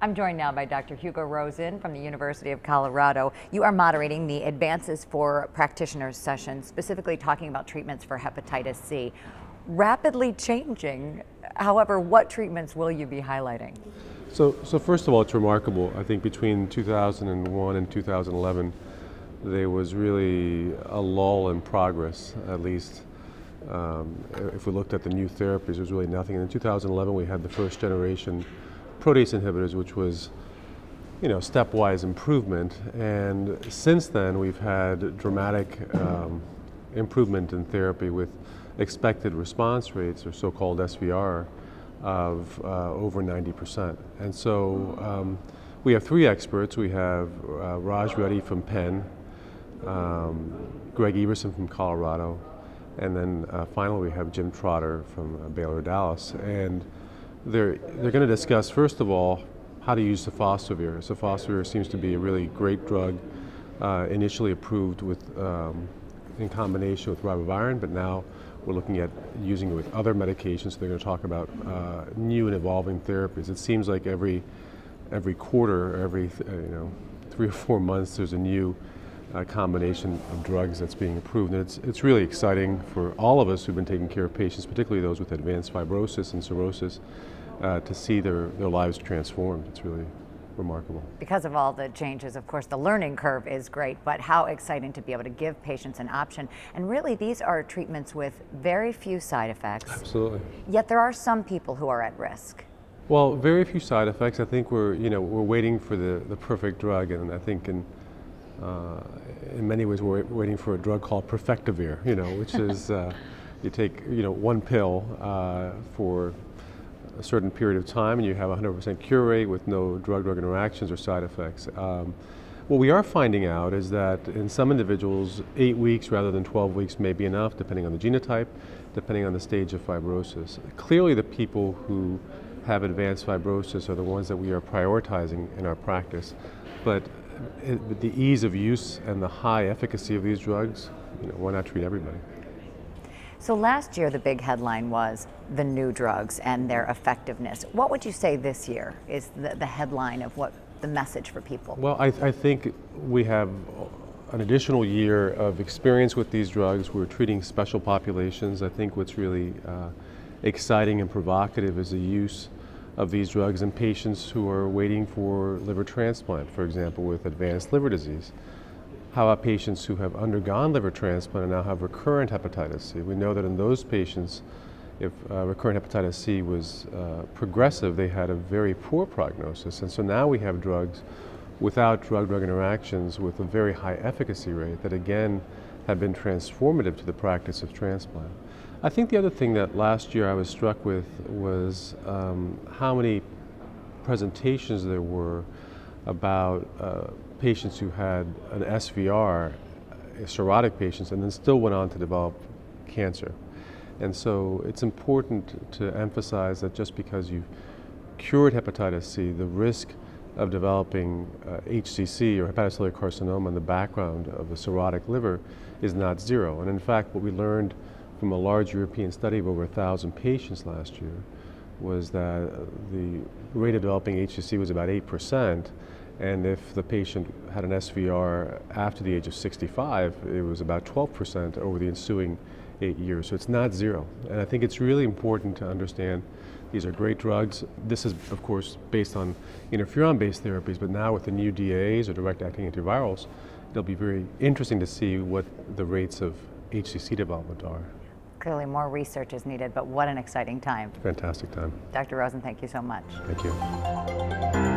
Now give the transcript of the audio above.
I'm joined now by Dr. Hugo Rosen from the University of Colorado. You are moderating the Advances for Practitioners session, specifically talking about treatments for hepatitis C. Rapidly changing. However, what treatments will you be highlighting? So first of all, it's remarkable. I think between 2001 and 2011, there was really a lull in progress, at least. If we looked at the new therapies, there was really nothing. And in 2011, we had the first generation protease inhibitors, which was, stepwise improvement. And since then, we've had dramatic improvement in therapy with expected response rates, or so-called SVR, of over 90%. And so we have three experts. We have Raj Reddy from Penn, Greg Everson from Colorado, and then finally we have Jim Trotter from Baylor Dallas. And they're going to discuss, first of all, how to use sofosbuvir. Sofosbuvir seems to be a really great drug, initially approved with in combination with ribavirin, but now we're looking at using it with other medications. So they're going to talk about new and evolving therapies. It seems like every quarter, every 3 or 4 months, there's a new combination of drugs that's being approved. And it's really exciting for all of us who've been taking care of patients, particularly those with advanced fibrosis and cirrhosis, to see their lives transformed. It's really remarkable. Because of all the changes, of course, the learning curve is great, but how exciting to be able to give patients an option. And really, these are treatments with very few side effects. Absolutely. Yet there are some people who are at risk. Well, very few side effects. I think we're waiting for the perfect drug, and I think in many ways we're waiting for a drug called Perfectavir, which is you take one pill for a certain period of time, and you have a 100% cure rate with no drug-drug interactions or side effects. What we are finding out is that in some individuals, 8 weeks rather than 12 weeks may be enough, depending on the genotype, depending on the stage of fibrosis. Clearly, the people who have advanced fibrosis are the ones that we are prioritizing in our practice. But the ease of use and the high efficacy of these drugs, why not treat everybody? So last year, the big headline was the new drugs and their effectiveness. What would you say this year is the headline of what the message for people? Well, I think we have an additional year of experience with these drugs. We're treating special populations. I think what's really exciting and provocative is the use of these drugs in patients who are waiting for liver transplant, for example, with advanced liver disease. How about patients who have undergone liver transplant and now have recurrent hepatitis C? We know that in those patients, if recurrent hepatitis C was progressive, they had a very poor prognosis. And so now we have drugs without drug-drug interactions with a very high efficacy rate that again have been transformative to the practice of transplant. I think the other thing that last year I was struck with was how many presentations there were about patients who had an SVR, cirrhotic patients, and then still went on to develop cancer. And so it's important to emphasize that just because you've cured hepatitis C, the risk of developing HCC or hepatocellular carcinoma in the background of a cirrhotic liver is not zero. And in fact, what we learned from a large European study of over 1,000 patients last year was that the rate of developing HCC was about 8%, and if the patient had an SVR after the age of 65, it was about 12% over the ensuing 8 years. So it's not zero. And I think it's really important to understand these are great drugs. This is, of course, based on interferon-based therapies, but now with the new DAAs or direct-acting antivirals, it'll be very interesting to see what the rates of HCC development are. Clearly more research is needed, but what an exciting time. Fantastic time. Dr. Rosen, thank you so much. Thank you.